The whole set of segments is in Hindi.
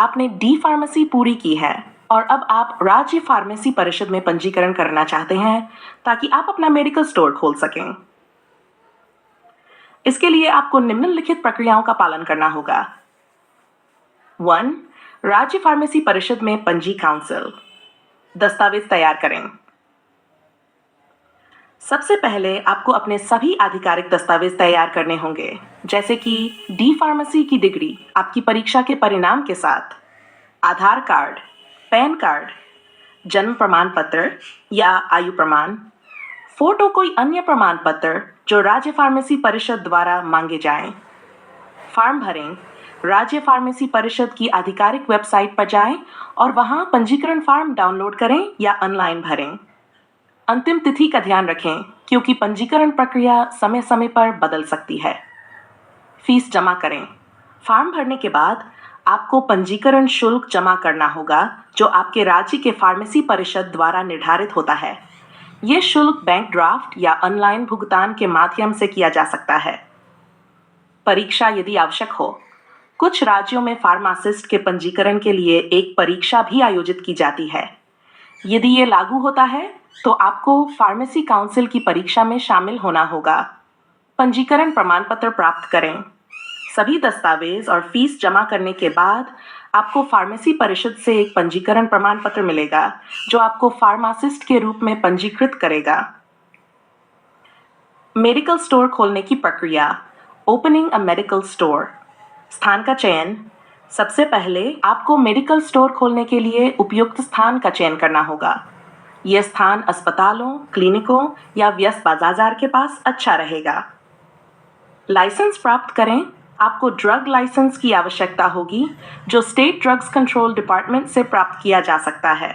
आपने डी फार्मेसी पूरी की है और अब आप राज्य फार्मेसी परिषद में पंजीकरण करना चाहते हैं ताकि आप अपना मेडिकल स्टोर खोल सकें। इसके लिए आपको निम्नलिखित प्रक्रियाओं का पालन करना होगा। 1. राज्य फार्मेसी परिषद में पंजी काउंसिल। दस्तावेज तैयार करें। सबसे पहले आपको अपने सभी आधिकारिक दस्तावेज तैयार करने होंगे, जैसे कि डी फार्मेसी की डिग्री आपकी परीक्षा के परिणाम के साथ, आधार कार्ड, पैन कार्ड, जन्म प्रमाण पत्र या आयु प्रमाण, फोटो कोई अन्य प्रमाण पत्र जो राज्य फार्मेसी परिषद द्वारा मांगे जाएं। फॉर्म भरें। राज्य फार्मेसी परिषद की आधिकारिक वेबसाइट पर जाएं और वहां पंजीकरण फॉर्म डाउनलोड करें या ऑनलाइन भरें। अंतिम तिथि का ध्यान रखें क्योंकि पंजीकरण प्रक्रिया समय समय पर बदल सकती है। फीस जमा करें। फॉर्म भरने के बाद आपको पंजीकरण शुल्क जमा करना होगा जो आपके राज्य के फार्मेसी परिषद द्वारा निर्धारित होता है। ये शुल्क बैंक ड्राफ्ट या ऑनलाइन भुगतान के माध्यम से किया जा सकता है। परीक्षा यदि आवश्यक हो। कुछ राज्यों में फार्मासिस्ट के पंजीकरण के लिए एक परीक्षा भी आयोजित की जाती है। यदि ये लागू होता है तो आपको फार्मेसी काउंसिल की परीक्षा में शामिल होना होगा। पंजीकरण प्रमाण पत्र प्राप्त करें। सभी दस्तावेज और फीस जमा करने के बाद आपको फार्मेसी परिषद से एक पंजीकरण प्रमाण पत्र मिलेगा जो आपको फार्मासिस्ट के रूप में पंजीकृत करेगा। मेडिकल स्टोर खोलने की प्रक्रिया। Opening a medical store. स्थान का चयन। सबसे पहले आपको मेडिकल स्टोर खोलने के लिए उपयुक्त स्थान का चयन करना होगा। यह स्थान अस्पतालों, क्लिनिकों या व्यस्त बाजार के पास अच्छा रहेगा। लाइसेंस प्राप्त करें। आपको ड्रग लाइसेंस की आवश्यकता होगी जो स्टेट ड्रग्स कंट्रोल डिपार्टमेंट से प्राप्त किया जा सकता है।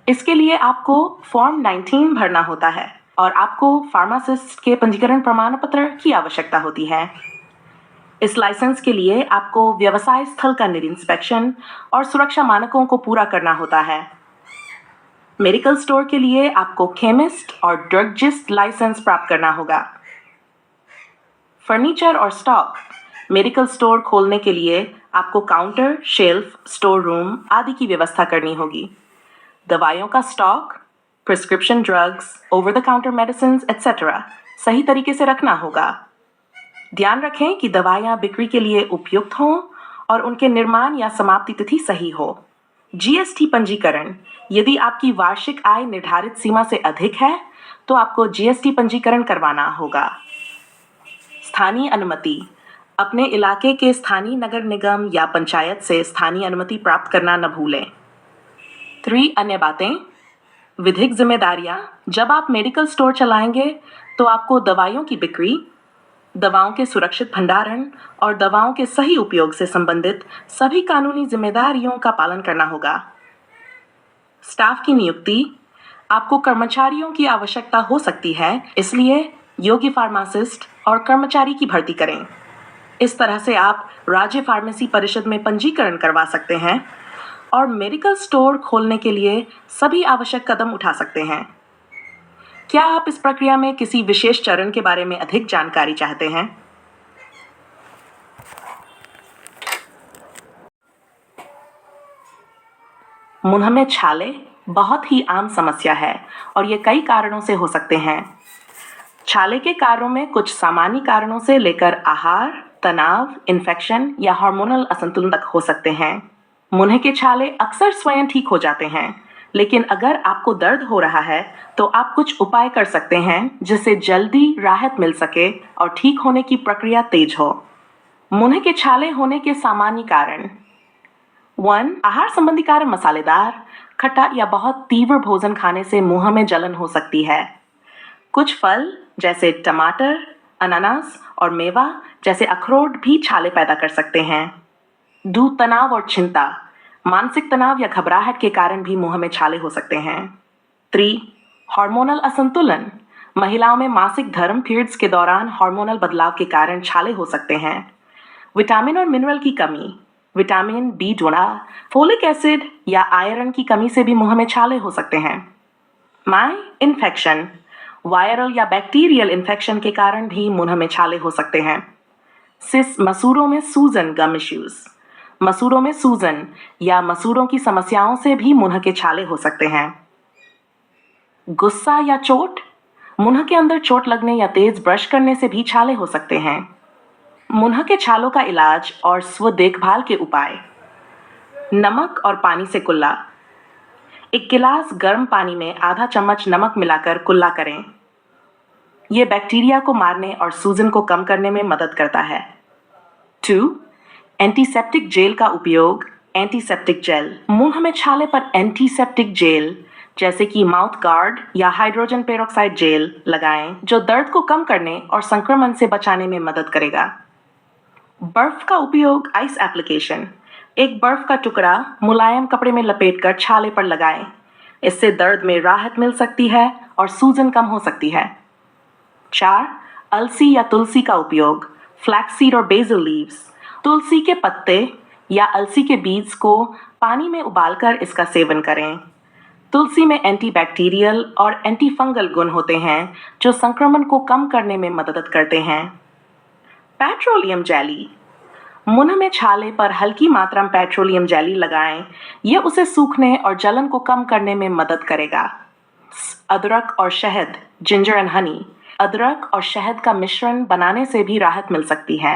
इसके लिए आपको फॉर्म 19 भरना होता है और आपको फार्मासिस्ट के पंजीकरण प्रमाण पत्र की आवश्यकता होती है। इस लाइसेंस के लिए आपको व्यवसाय स्थल का निरीक्षण और सुरक्षा मानकों को पूरा करना होता है। मेडिकल स्टोर के लिए आपको केमिस्ट और ड्रगिस्ट लाइसेंस प्राप्त करना होगा। फर्नीचर और स्टॉक। मेडिकल स्टोर खोलने के लिए आपको काउंटर, शेल्फ, स्टोर रूम आदि की व्यवस्था करनी होगी। दवाइयों का stock, prescription drugs, over the counter medicine etcetera सही तरीके से रखना होगा। ध्यान रखें कि दवाइयाँ बिक्री के लिए उपयुक्त हों और उनके निर्माण या समाप्ति तिथि सही हो। जीएसटी पंजीकरण। यदि आपकी वार्षिक आय निर्धारित सीमा से अधिक है तो आपको जीएसटी पंजीकरण करवाना होगा। स्थानीय अनुमति। अपने इलाके के स्थानीय नगर निगम या पंचायत से स्थानीय अनुमति प्राप्त करना न भूलें। 3 अन्य बातें। विधिक जिम्मेदारियां। जब आप मेडिकल स्टोर चलाएंगे तो आपको दवाइयों की बिक्री, दवाओं के सुरक्षित भंडारण और दवाओं के सही उपयोग से संबंधित सभी कानूनी जिम्मेदारियों का पालन करना होगा। स्टाफ की नियुक्ति। आपको कर्मचारियों की आवश्यकता हो सकती है, इसलिए योग्य फार्मासिस्ट और कर्मचारी की भर्ती करें। इस तरह से आप राज्य फार्मेसी परिषद में पंजीकरण करवा सकते हैं और मेडिकल स्टोर खोलने के लिए सभी आवश्यक कदम उठा सकते हैं। क्या आप इस प्रक्रिया में किसी विशेष चरण के बारे में अधिक जानकारी चाहते हैं? मुंह में छाले बहुत ही आम समस्या है और ये कई कारणों से हो सकते हैं। छाले के कारणों में कुछ सामान्य कारणों से लेकर आहार, तनाव, इन्फेक्शन या हार्मोनल असंतुलन तक हो सकते हैं। मुंह के छाले अक्सर स्वयं ठीक हो जाते हैं, लेकिन अगर आपको दर्द हो रहा है तो आप कुछ उपाय कर सकते हैं जिससे जल्दी राहत मिल सके और ठीक होने की प्रक्रिया तेज हो। मुंह के छाले होने के सामान्य कारण। 1. आहार संबंधी कारण। मसालेदार, खट्टा या बहुत तीव्र भोजन खाने से मुंह में जलन हो सकती है। कुछ फल जैसे टमाटर, अनानास और मेवा जैसे अखरोट भी छाले पैदा कर सकते हैं। 2. तनाव और चिंता। मानसिक तनाव या घबराहट के कारण भी मुंह में छाले हो सकते हैं। 3. हार्मोनल असंतुलन। महिलाओं में मासिक धर्म पीरियड्स के दौरान हार्मोनल बदलाव के कारण छाले हो सकते हैं। विटामिन और मिनरल की कमी। विटामिन B12, फोलिक एसिड या आयरन की कमी से भी मुंह में छाले हो सकते हैं। इन्फेक्शन। वायरल या बैक्टीरियल इन्फेक्शन के कारण भी मुंह में छाले हो सकते हैं। सिस मसूरों में सूजन, गम इश्यूज। मसूड़ों में सूजन या मसूड़ों की समस्याओं से भी मुंह के छाले हो सकते हैं। गुस्सा या चोट, मुंह के अंदर चोट लगने या तेज ब्रश करने से भी छाले हो सकते हैं। मुंह के छालों का इलाज और स्व देखभाल के उपाय। नमक और पानी से कुल्ला। एक गिलास गर्म पानी में आधा चम्मच नमक मिलाकर कुल्ला करें। यह बैक्टीरिया को मारने और सूजन को कम करने में मदद करता है। 2. एंटीसेप्टिक जेल का उपयोग। एंटीसेप्टिक जेल, मुंह में छाले पर एंटीसेप्टिक जेल जैसे कि माउथ गार्ड या हाइड्रोजन पेरोक्साइड जेल लगाएं, जो दर्द को कम करने और संक्रमण से बचाने में मदद करेगा। बर्फ का उपयोग। आइस एप्लीकेशन, एक बर्फ का टुकड़ा मुलायम कपड़े में लपेटकर छाले पर लगाएं। इससे दर्द में राहत मिल सकती है और सूजन कम हो सकती है। 4. अलसी या तुलसी का उपयोग। फ्लैक्सीड और बेसिल लीव्स, तुलसी के पत्ते या अलसी के बीज को पानी में उबालकर इसका सेवन करें। तुलसी में एंटीबैक्टीरियल और एंटीफंगल गुण होते हैं जो संक्रमण को कम करने में मदद करते हैं। पेट्रोलियम जेली, मुंह में छाले पर हल्की मात्रा में पेट्रोलियम जेली लगाएं। यह उसे सूखने और जलन को कम करने में मदद करेगा। अदरक और शहद। जिंजर एंड हनी, अदरक और शहद का मिश्रण बनाने से भी राहत मिल सकती है।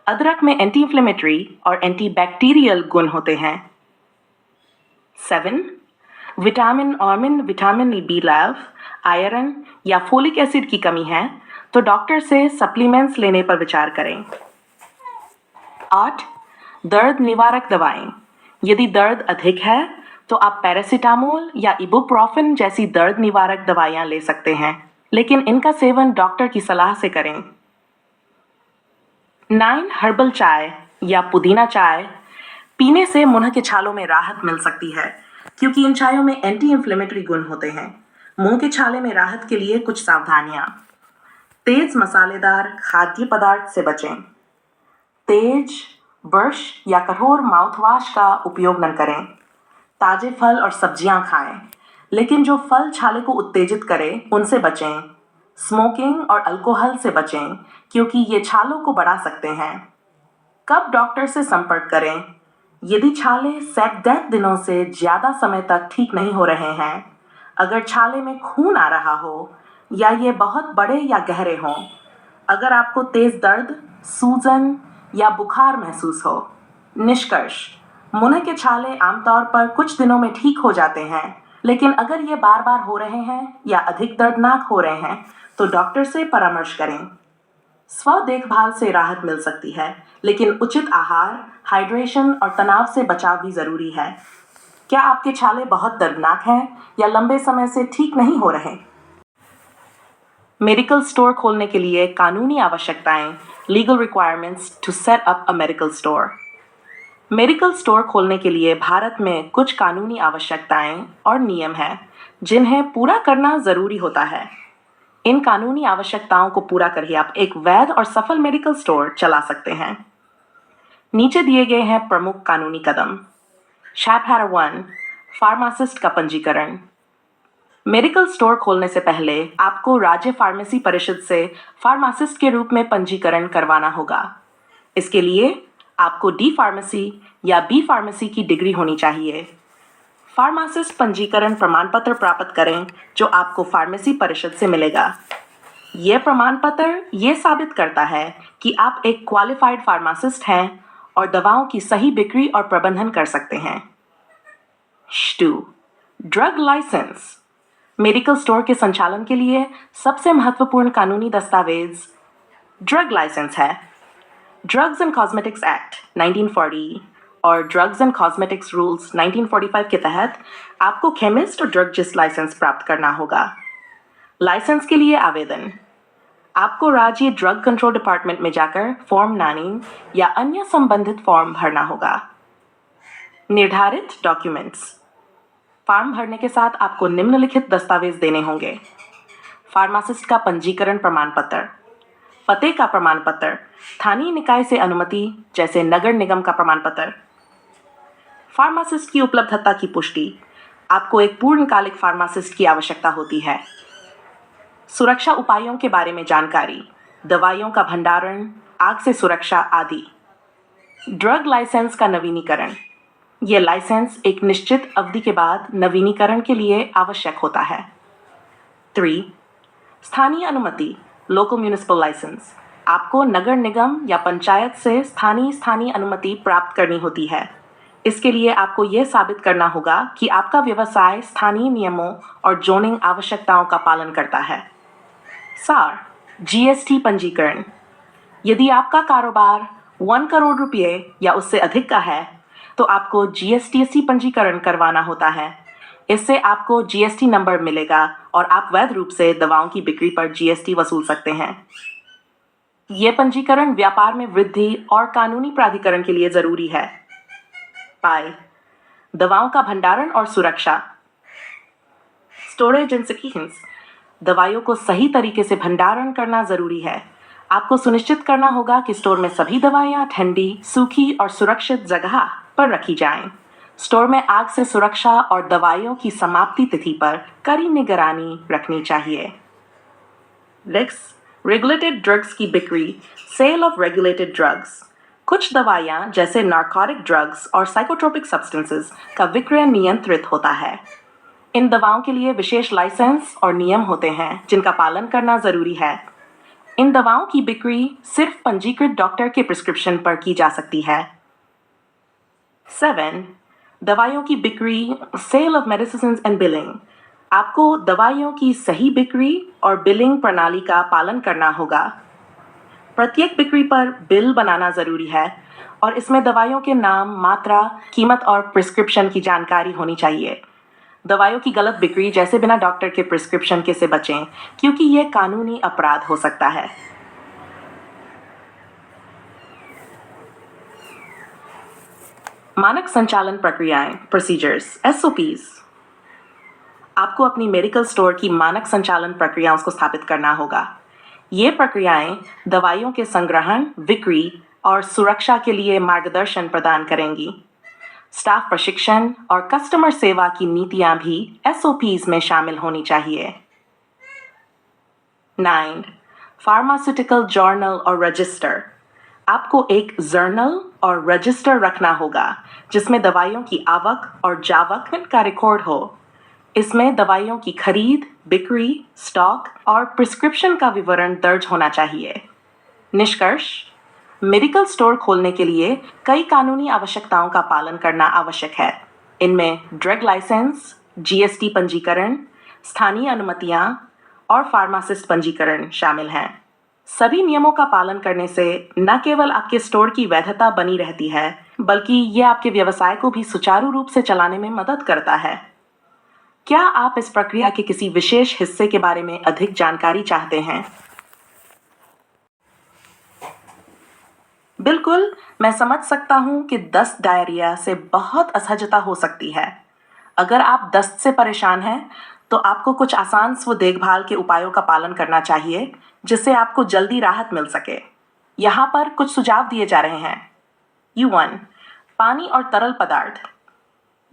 अदरक में एंटी इंफ्लेमेटरी और एंटीबैक्टीरियल गुण होते हैं। 7. विटामिन B12, आयरन या फोलिक एसिड की कमी है तो डॉक्टर से सप्लीमेंट्स लेने पर विचार करें। 8. दर्द निवारक दवाएं, यदि दर्द अधिक है तो आप पैरासीटामोल या इबुप्रोफेन जैसी दर्द निवारक दवाइयां ले सकते हैं, लेकिन इनका सेवन डॉक्टर की सलाह से करें। 9. हर्बल चाय या पुदीना चाय, पीने से मुंह के छालों में राहत मिल सकती है क्योंकि इन चायों में एंटी इंफ्लेमेटरी गुण होते हैं। मुंह के छाले में राहत के लिए कुछ सावधानियां। तेज मसालेदार खाद्य पदार्थ से बचें। तेज ब्रश या कठोर माउथवॉश का उपयोग न करें। ताजे फल और सब्जियां खाएं, लेकिन जो फल छाले को उत्तेजित करें उनसे बचें। स्मोकिंग और अल्कोहल से बचें क्योंकि ये छालों को बढ़ा सकते हैं। कब डॉक्टर से संपर्क करें? यदि छाले 7-10 दिनों से ज़्यादा समय तक ठीक नहीं हो रहे हैं, अगर छाले में खून आ रहा हो या ये बहुत बड़े या गहरे हों, अगर आपको तेज दर्द, सूजन या बुखार महसूस हो। निष्कर्ष, मुंह के छाले आमतौर पर कुछ दिनों में ठीक हो जाते हैं, लेकिन अगर ये बार बार हो रहे हैं या अधिक दर्दनाक हो रहे हैं तो डॉक्टर से परामर्श करें। स्व देखभाल से राहत मिल सकती है, लेकिन उचित आहार, हाइड्रेशन और तनाव से बचाव भी जरूरी है। क्या आपके छाले बहुत दर्दनाक हैं या लंबे समय से ठीक नहीं हो रहे? मेडिकल स्टोर खोलने के लिए कानूनी आवश्यकताएं। Legal requirements to set up a medical store. Medical store खोलने के लिए भारत में कुछ कानूनी आवश्यकताएं और नियम हैं जिन्हें पूरा करना जरूरी होता है। इन कानूनी आवश्यकताओं को पूरा करके आप एक वैध और सफल मेडिकल स्टोर चला सकते हैं। नीचे दिए गए हैं प्रमुख कानूनी कदम। शैपहैरा 1, फार्मासिस्ट का पंजीकरण। मेडिकल स्टोर खोलने से पहले आपको राज्य फार्मेसी परिषद से फार्मासिस्ट के रूप में पंजीकरण करवाना होगा। इसके लिए आपको डी फार्मेसी या बी फार्मेसी की डिग्री होनी चाहिए। फार्मासिस्ट पंजीकरण प्रमाण पत्र प्राप्त करें जो आपको फार्मेसी परिषद से मिलेगा। यह प्रमाण पत्र यह साबित करता है कि आप एक क्वालिफाइड फार्मासिस्ट हैं और दवाओं की सही बिक्री और प्रबंधन कर सकते हैं। 2. Drug licence. मेडिकल स्टोर के संचालन के लिए सबसे महत्वपूर्ण कानूनी दस्तावेज ड्रग लाइसेंस है। ड्रग्स एंड कॉस्मेटिक्स एक्ट 1940 और ड्रग्स एंड कॉस्मेटिक्स रूल्स 1945 के तहत आपको केमिस्ट और ड्रगिस्ट लाइसेंस प्राप्त करना होगा। लाइसेंस के लिए आवेदन। आपको राज्य ड्रग कंट्रोल डिपार्टमेंट में जाकर फॉर्म 9 या अन्य संबंधित फॉर्म भरना होगा। निर्धारित डॉक्यूमेंट्स। फॉर्म भरने के साथ आपको निम्नलिखित दस्तावेज देने होंगे। फार्मासिस्ट का पंजीकरण प्रमाण पत्र, पते का प्रमाण पत्र, स्थानीय निकाय से अनुमति जैसे नगर निगम का प्रमाण पत्र। फार्मासिस्ट की उपलब्धता की पुष्टि। आपको एक पूर्णकालिक फार्मासिस्ट की आवश्यकता होती है। सुरक्षा उपायों के बारे में जानकारी, दवाइयों का भंडारण, आग से सुरक्षा आदि। ड्रग लाइसेंस का नवीनीकरण। ये लाइसेंस एक निश्चित अवधि के बाद नवीनीकरण के लिए आवश्यक होता है। 3. स्थानीय अनुमति, लोकल म्यूनिसिपल लाइसेंस। आपको नगर निगम या पंचायत से स्थानीय अनुमति प्राप्त करनी होती है। इसके लिए आपको यह साबित करना होगा कि आपका व्यवसाय स्थानीय नियमों और जोनिंग आवश्यकताओं का पालन करता है। 4. जीएसटी पंजीकरण। यदि आपका कारोबार 1 करोड़ रुपए या उससे अधिक का है तो आपको जीएसटीसी पंजीकरण करवाना होता है। इससे आपको जीएसटी नंबर मिलेगा और आप वैध रूप से दवाओं की बिक्री पर जीएसटी वसूल सकते हैं। यह पंजीकरण व्यापार में वृद्धि और कानूनी प्राधिकरण के लिए जरूरी है। 5. दवाओं का भंडारण और सुरक्षा, स्टोरेज एंड सिक्योरेंस। दवाइयों को सही तरीके से भंडारण करना जरूरी है। आपको सुनिश्चित करना होगा कि स्टोर में सभी दवाइयां ठंडी, सूखी और सुरक्षित जगह पर रखी जाएं। स्टोर में आग से सुरक्षा और दवाइयों की समाप्ति तिथि पर कड़ी निगरानी रखनी चाहिए। नेक्स्ट, रेगुलेटेड ड्रग्स की बिक्री, सेल ऑफ रेगुलेटेड ड्रग्स। कुछ दवाइयां जैसे नार्कोटिक ड्रग्स और साइकोट्रोपिक सब्सटेंसेस का विक्रय नियंत्रित होता है। इन दवाओं के लिए विशेष लाइसेंस और नियम होते हैं जिनका पालन करना जरूरी है। इन दवाओं की बिक्री सिर्फ पंजीकृत डॉक्टर के प्रिस्क्रिप्शन पर की जा सकती है। 7. दवाइयों की बिक्री, sale of medicines and billing. आपको दवाइयों की सही बिक्री और बिलिंग प्रणाली का पालन करना होगा। प्रत्येक बिक्री पर बिल बनाना जरूरी है और इसमें दवाइयों के नाम, मात्रा, कीमत और प्रिस्क्रिप्शन की जानकारी होनी चाहिए। दवाइयों की गलत बिक्री जैसे बिना डॉक्टर के प्रिस्क्रिप्शन के से बचें क्योंकि यह कानूनी अपराध हो सकता है। मानक संचालन प्रक्रियाएं, प्रोसीजर्स, एसओपीज। आपको अपनी मेडिकल स्टोर की मानक संचालन प्रक्रियाओं को स्थापित करना होगा। ये प्रक्रियाएं दवाइयों के संग्रहण, बिक्री और सुरक्षा के लिए मार्गदर्शन प्रदान करेंगी। स्टाफ प्रशिक्षण और कस्टमर सेवा की नीतियां भी एसओपीज में शामिल होनी चाहिए। 9. फार्मास्यूटिकल जर्नल और रजिस्टर। आपको एक जर्नल और रजिस्टर रखना होगा जिसमें दवाइयों की आवक और जावक का रिकॉर्ड हो। इसमें दवाइयों की खरीद, बिक्री, स्टॉक और प्रिस्क्रिप्शन का विवरण दर्ज होना चाहिए। निष्कर्ष, मेडिकल स्टोर खोलने के लिए कई कानूनी आवश्यकताओं का पालन करना आवश्यक है। इनमें ड्रग लाइसेंस, जीएसटी पंजीकरण, स्थानीय अनुमतियां और फार्मासिस्ट पंजीकरण शामिल हैं। सभी नियमों का पालन करने से न केवल आपके स्टोर की वैधता बनी रहती है बल्कि ये आपके व्यवसाय को भी सुचारू रूप से चलाने में मदद करता है। क्या आप इस प्रक्रिया के किसी विशेष हिस्से के बारे में अधिक जानकारी चाहते हैं? बिल्कुल, मैं समझ सकता हूं कि दस्त डायरिया से बहुत असहजता हो सकती है। अगर आप दस्त से परेशान हैं तो आपको कुछ आसान स्व देखभाल के उपायों का पालन करना चाहिए जिससे आपको जल्दी राहत मिल सके। यहाँ पर कुछ सुझाव दिए जा रहे हैं। U1. पानी और तरल पदार्थ।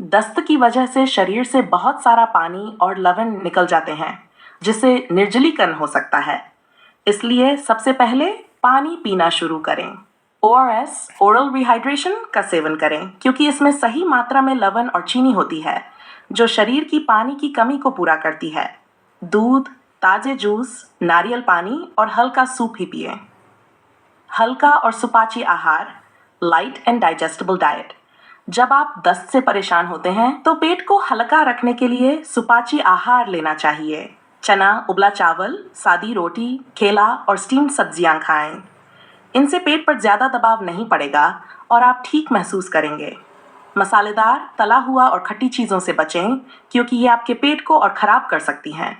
दस्त की वजह से शरीर से बहुत सारा पानी और लवण निकल जाते हैं जिससे निर्जलीकरण हो सकता है। इसलिए सबसे पहले पानी पीना शुरू करें। ORS, ओरल रिहाइड्रेशन का सेवन करें क्योंकि इसमें सही मात्रा में लवण और चीनी होती है जो शरीर की पानी की कमी को पूरा करती है। दूध, ताजे जूस, नारियल पानी और हल्का सूप ही पिएं। हल्का और सुपाच्य आहार, लाइट एंड डाइजेस्टिबल डाइट। जब आप दस्त से परेशान होते हैं तो पेट को हल्का रखने के लिए सुपाच्य आहार लेना चाहिए। चना, उबला चावल, सादी रोटी, केला और स्टीम्ड सब्जियां खाएं। इनसे पेट पर ज्यादा दबाव नहीं पड़ेगा और आप ठीक महसूस करेंगे। मसालेदार, तला हुआ और खट्टी चीजों से बचें क्योंकि ये आपके पेट को और खराब कर सकती हैं।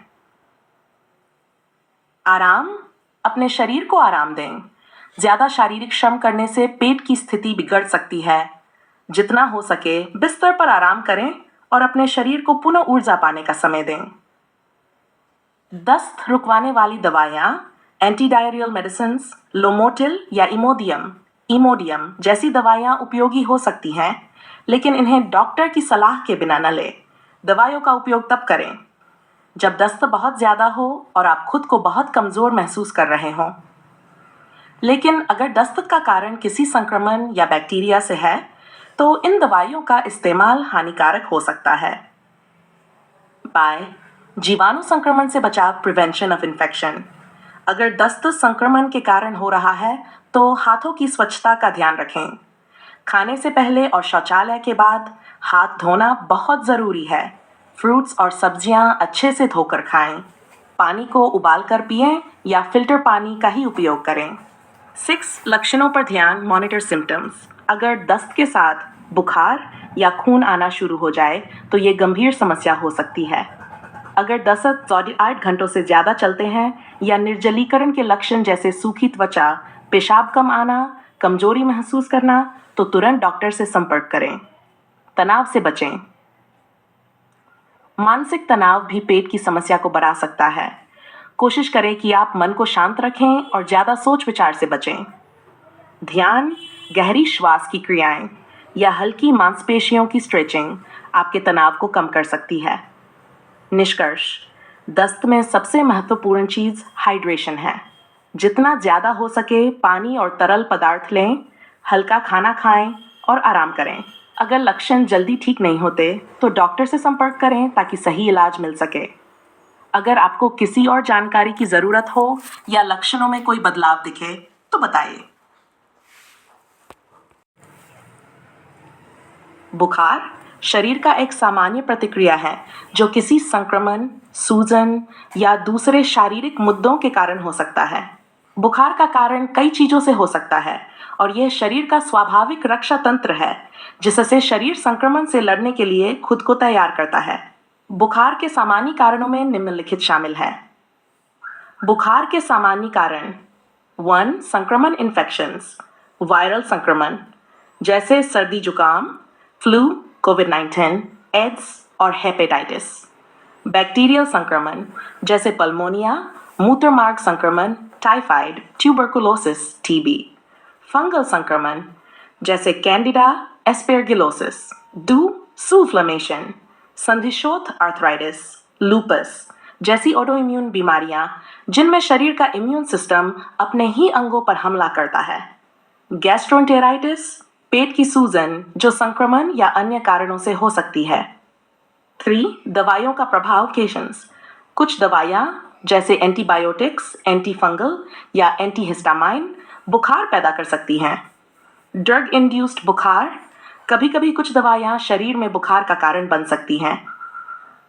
आराम, अपने शरीर को आराम दें। ज्यादा शारीरिक श्रम करने से पेट की स्थिति बिगड़ सकती है। जितना हो सके बिस्तर पर आराम करें और अपने शरीर को पुनः ऊर्जा पाने का समय दें। दस्त रुकवाने वाली दवाइयाँ, एंटीडायरियल मेडिसिन्स, लोमोटिल या इमोडियम जैसी दवाइयाँ उपयोगी हो सकती हैं, लेकिन इन्हें डॉक्टर की सलाह के बिना न लें। दवाइयों का उपयोग तब करें जब दस्त बहुत ज़्यादा हो और आप खुद को बहुत कमज़ोर महसूस कर रहे हों। लेकिन अगर दस्तक का कारण किसी संक्रमण या बैक्टीरिया से है तो इन दवाइयों का इस्तेमाल हानिकारक हो सकता है। बाय जीवाणु संक्रमण से बचाव, प्रिवेंशन ऑफ इन्फेक्शन। अगर दस्त संक्रमण के कारण हो रहा है तो हाथों की स्वच्छता का ध्यान रखें। खाने से पहले और शौचालय के बाद हाथ धोना बहुत ज़रूरी है। फ्रूट्स और सब्जियां अच्छे से धोकर खाएं। पानी को उबालकर पिएं या फिल्टर पानी का ही उपयोग करें। 6 लक्षणों पर ध्यान, मॉनिटर सिम्टम्स। अगर दस्त के साथ बुखार या खून आना शुरू हो जाए तो ये गंभीर समस्या हो सकती है। अगर दस्त 8 घंटों से ज़्यादा चलते हैं या निर्जलीकरण के लक्षण जैसे सूखी त्वचा, पेशाब कम आना, कमजोरी महसूस करना, तो तुरंत डॉक्टर से संपर्क करें। तनाव से बचें। मानसिक तनाव भी पेट की समस्या को बढ़ा सकता है। कोशिश करें कि आप मन को शांत रखें और ज़्यादा सोच विचार से बचें। ध्यान, गहरी श्वास की क्रियाएं या हल्की मांसपेशियों की स्ट्रेचिंग आपके तनाव को कम कर सकती है। निष्कर्ष, दस्त में सबसे महत्वपूर्ण चीज़ हाइड्रेशन है। जितना ज़्यादा हो सके पानी और तरल पदार्थ लें, हल्का खाना खाएं और आराम करें। अगर लक्षण जल्दी ठीक नहीं होते तो डॉक्टर से संपर्क करें ताकि सही इलाज मिल सके। अगर आपको किसी और जानकारी की ज़रूरत हो या लक्षणों में कोई बदलाव दिखे तो बताइए। बुखार शरीर का एक सामान्य प्रतिक्रिया है जो किसी संक्रमण, सूजन या दूसरे शारीरिक मुद्दों के कारण हो सकता है। बुखार का कारण कई चीज़ों से हो सकता है और यह शरीर का स्वाभाविक रक्षा तंत्र है जिससे शरीर संक्रमण से लड़ने के लिए खुद को तैयार करता है। बुखार के सामान्य कारणों में निम्नलिखित शामिल है। बुखार के सामान्य कारण 1. संक्रमण इन्फेक्शंस, वायरल संक्रमण जैसे सर्दी जुकाम, फ्लू, कोविड-19, एड्स और हेपेटाइटिस। बैक्टीरियल संक्रमण जैसे पल्मोनिया, मूत्रमार्ग संक्रमण, टाइफाइड, ट्यूबरकुलोसिस, टीबी। फंगल संक्रमण जैसे कैंडिडा, एस्पेरगिलोसिस, सूफ्लेमेशन, संधिशोथ आर्थराइटिस, लूपस जैसी ऑटोइम्यून बीमारियां जिनमें शरीर का इम्यून सिस्टम अपने ही अंगों पर हमला करता है। गैस्ट्रोएंटेराइटिस, पेट की सूजन जो संक्रमण या अन्य कारणों से हो सकती है। 3. दवाइयों का प्रभाव, केशंस। कुछ दवाइयां जैसे एंटीबायोटिक्स, एंटीफंगल या एंटीहिस्टामाइन बुखार पैदा कर सकती हैं। ड्रग इंड्यूस्ड बुखार, कभी कभी कुछ दवाइयां शरीर में बुखार का कारण बन सकती हैं।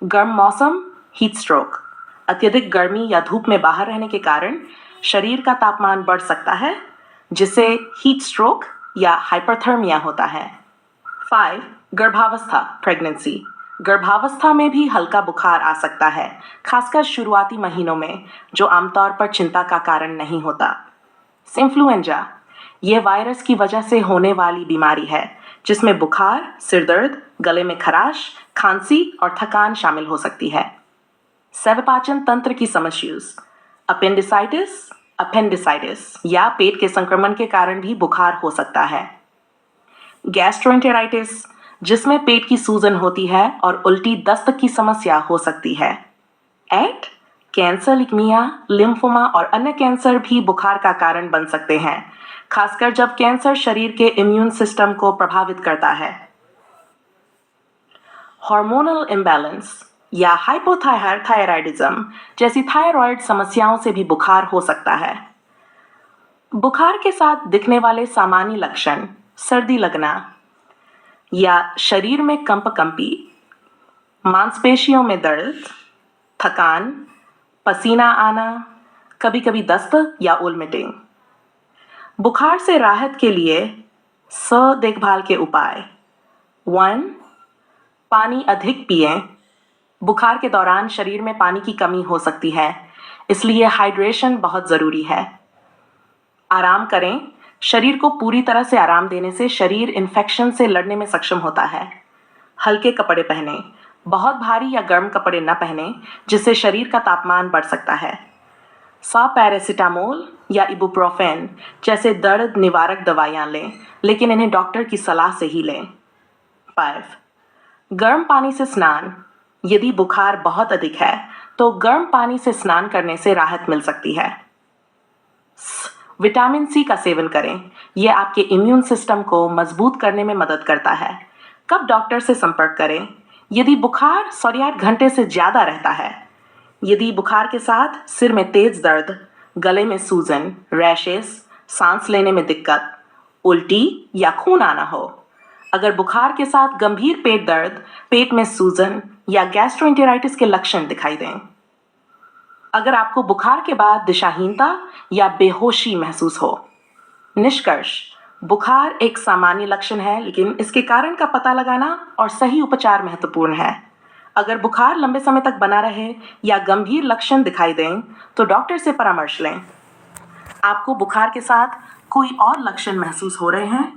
गर्म मौसम, हीट स्ट्रोक, अत्यधिक गर्मी या धूप में बाहर रहने के कारण शरीर का तापमान बढ़ सकता है जिससे हीट स्ट्रोक या हाइपरथर्मिया होता है। 5. गर्भावस्था, प्रेगनेंसी। गर्भावस्था में भी हल्का बुखार आ सकता है, खासकर शुरुआती महीनों में, जो आमतौर पर चिंता का कारण नहीं होता। इन्फ्लुएंजा, यह वायरस की वजह से होने वाली बीमारी है जिसमें बुखार, सिरदर्द, गले में खराश, खांसी और थकान शामिल हो सकती है। सेवपाचन तंत्र की समस्याएं, अपेंडिसाइटिस या पेट के संक्रमण के कारण भी बुखार हो सकता है। गैस्ट्रोएंटेराइटिस, जिसमें पेट की सूजन होती है और उल्टी दस्त की समस्या हो सकती है। 8. कैंसर, ल्यूकेमिया, लिम्फोमा और अन्य कैंसर भी बुखार का कारण बन सकते हैं, खासकर जब कैंसर शरीर के इम्यून सिस्टम को प्रभावित करता है। हार्मोनल इम्बैलेंस या हाइपोथायराइडिज्म जैसी थायराइड समस्याओं से भी बुखार हो सकता है। बुखार के साथ दिखने वाले सामान्य लक्षण, सर्दी लगना या शरीर में कंपकंपी, मांसपेशियों में दर्द, थकान, पसीना आना, कभी कभी दस्त या वोमिटिंग। बुखार से राहत के लिए देखभाल के उपाय। 1. पानी अधिक पिएं। बुखार के दौरान शरीर में पानी की कमी हो सकती है, इसलिए हाइड्रेशन बहुत ज़रूरी है। आराम करें। शरीर को पूरी तरह से आराम देने से शरीर इन्फेक्शन से लड़ने में सक्षम होता है। हल्के कपड़े पहनें। बहुत भारी या गर्म कपड़े न पहनें जिससे शरीर का तापमान बढ़ सकता है। पैरासीटामोल या इबुप्रोफेन जैसे दर्द निवारक दवाइयाँ लें, लेकिन इन्हें डॉक्टर की सलाह से ही लें। 5. गर्म पानी से स्नान। यदि बुखार बहुत अधिक है तो गर्म पानी से स्नान करने से राहत मिल सकती है। विटामिन सी का सेवन करें, यह आपके इम्यून सिस्टम को मजबूत करने में मदद करता है। कब डॉक्टर से संपर्क करें? यदि बुखार 108 घंटे से ज़्यादा रहता है, यदि बुखार के साथ सिर में तेज दर्द, गले में सूजन, रैशेस, सांस लेने में दिक्कत, उल्टी या खून आना हो, अगर बुखार के साथ गंभीर पेट दर्द, पेट में सूजन या गैस्ट्रोएंटेराइटिस के लक्षण दिखाई दें, अगर आपको बुखार के बाद दिशाहीनता या बेहोशी महसूस हो। निष्कर्ष, बुखार एक सामान्य लक्षण है, लेकिन इसके कारण का पता लगाना और सही उपचार महत्वपूर्ण है। अगर बुखार लंबे समय तक बना रहे या गंभीर लक्षण दिखाई दें, तो डॉक्टर से परामर्श लें। आपको बुखार के साथ कोई और लक्षण महसूस हो रहे हैं